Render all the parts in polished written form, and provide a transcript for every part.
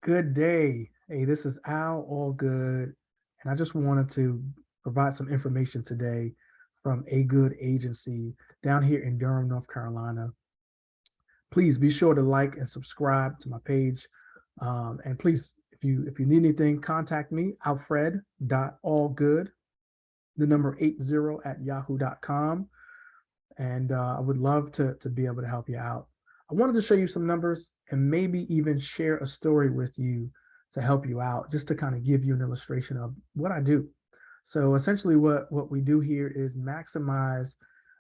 Good day. Hey, this is Al Allgood, and I just wanted to provide some information today from A Good Agency down here in Durham, North Carolina. Please be sure to like and subscribe to my page. And please, if you need anything, contact me, alfred.allgood, the number 80 at yahoo.com. And I would love to be able to help you out. I wanted to show you some numbers and maybe even share a story with you to help you out, just to kind of give you an illustration of what I do. So essentially what we do here is maximize,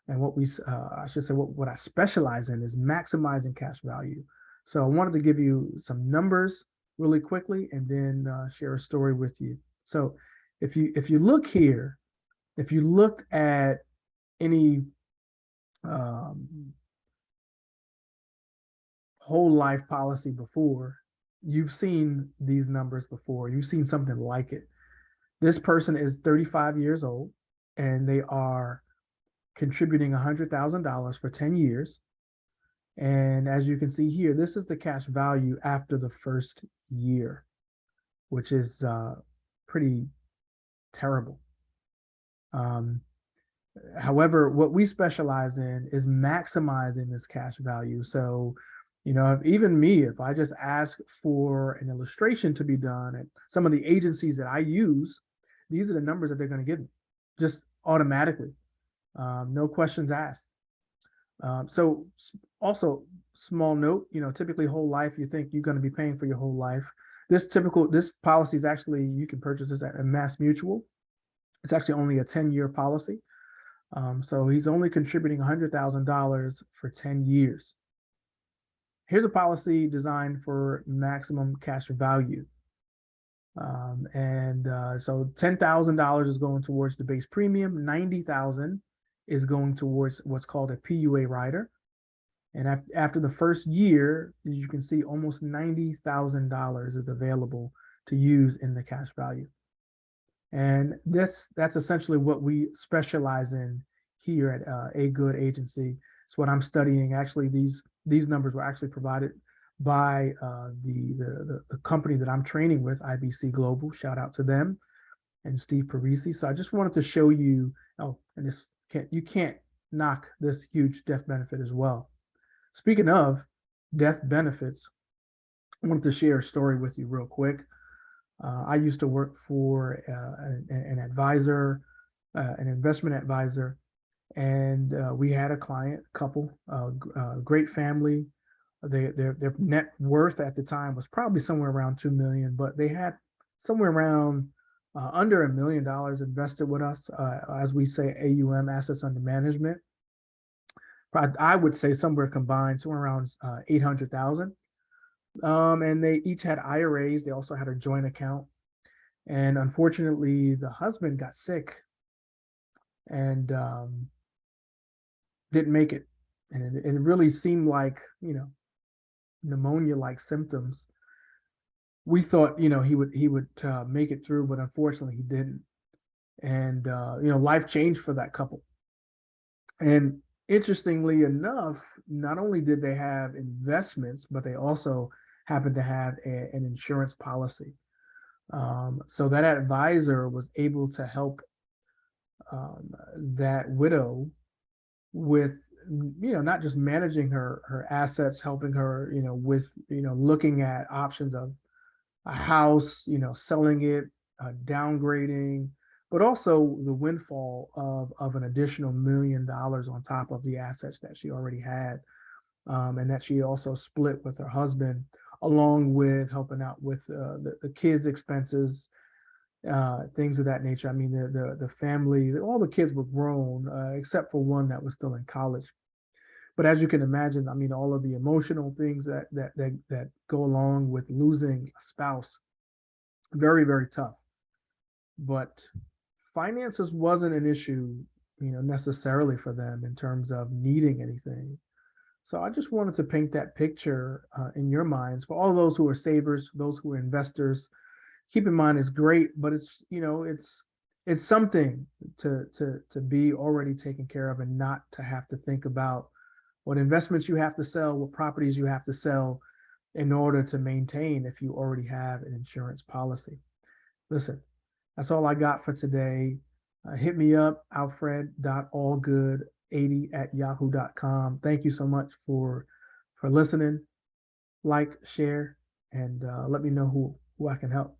and I should say what I specialize in is maximizing cash value. So I wanted to give you some numbers really quickly and then share a story with you. So if you look here, if you looked at any um, whole life policy before, you've seen these numbers before. You've seen something like it. This person is 35 years old and they are contributing $100,000 for 10 years. And as you can see here, this is the cash value after the first year, which is pretty terrible. Um, However, what we specialize in is maximizing this cash value. So, even me, if I just ask for an illustration to be done at some of the agencies that I use, these are the numbers that they're going to give me just automatically, no questions asked. So also small note, typically whole life, you think you're going to be paying for your whole life. This policy is actually, you can purchase this at a Mass Mutual. It's actually only a 10-year policy. So he's only contributing $100,000 for 10 years. Here's a policy designed for maximum cash value. So $10,000 is going towards the base premium, $90,000 is going towards what's called a PUA rider. And after the first year, as you can see, almost $90,000 is available to use in the cash value. And that's essentially what we specialize in here at A Good Agency. It's what I'm studying. Actually, these numbers were actually provided by the company that I'm training with, IBC Global. Shout out to them and Steve Parisi. So I just wanted to show you. Oh, and you can't knock this huge death benefit as well. Speaking of death benefits, I wanted to share a story with you real quick. I used to work for an advisor, an investment advisor, and we had a client couple, great family. Their net worth at the time was probably somewhere around 2 million, but they had somewhere around under $1 million invested with us, as we say, AUM, assets under management. I would say somewhere combined, somewhere around 800,000. And they each had IRAs. They also had a joint account. And unfortunately, the husband got sick and didn't make it. And it really seemed like, pneumonia-like symptoms. We thought, he would make it through, but unfortunately he didn't. And, life changed for that couple. And interestingly enough, not only did they have investments, but they also happened to have an insurance policy. So that advisor was able to help that widow with, not just managing her assets, helping her, with, looking at options of a house, selling it, downgrading, but also the windfall of an additional $1 million on top of the assets that she already had, and that she also split with her husband, along with helping out with the kids' expenses, things of that nature. I mean, the family, all the kids were grown, except for one that was still in college. But as you can imagine, I mean, all of the emotional things that go along with losing a spouse, very, very tough. But finances wasn't an issue, necessarily for them in terms of needing anything. So I just wanted to paint that picture in your minds for all those who are savers, those who are investors. Keep in mind it's great, but it's something to be already taken care of and not to have to think about what investments you have to sell, what properties you have to sell, in order to maintain if you already have an insurance policy. Listen, that's all I got for today. Hit me up, alfred.allgood80@yahoo.com. Thank you so much for listening. Like, share, and let me know who I can help.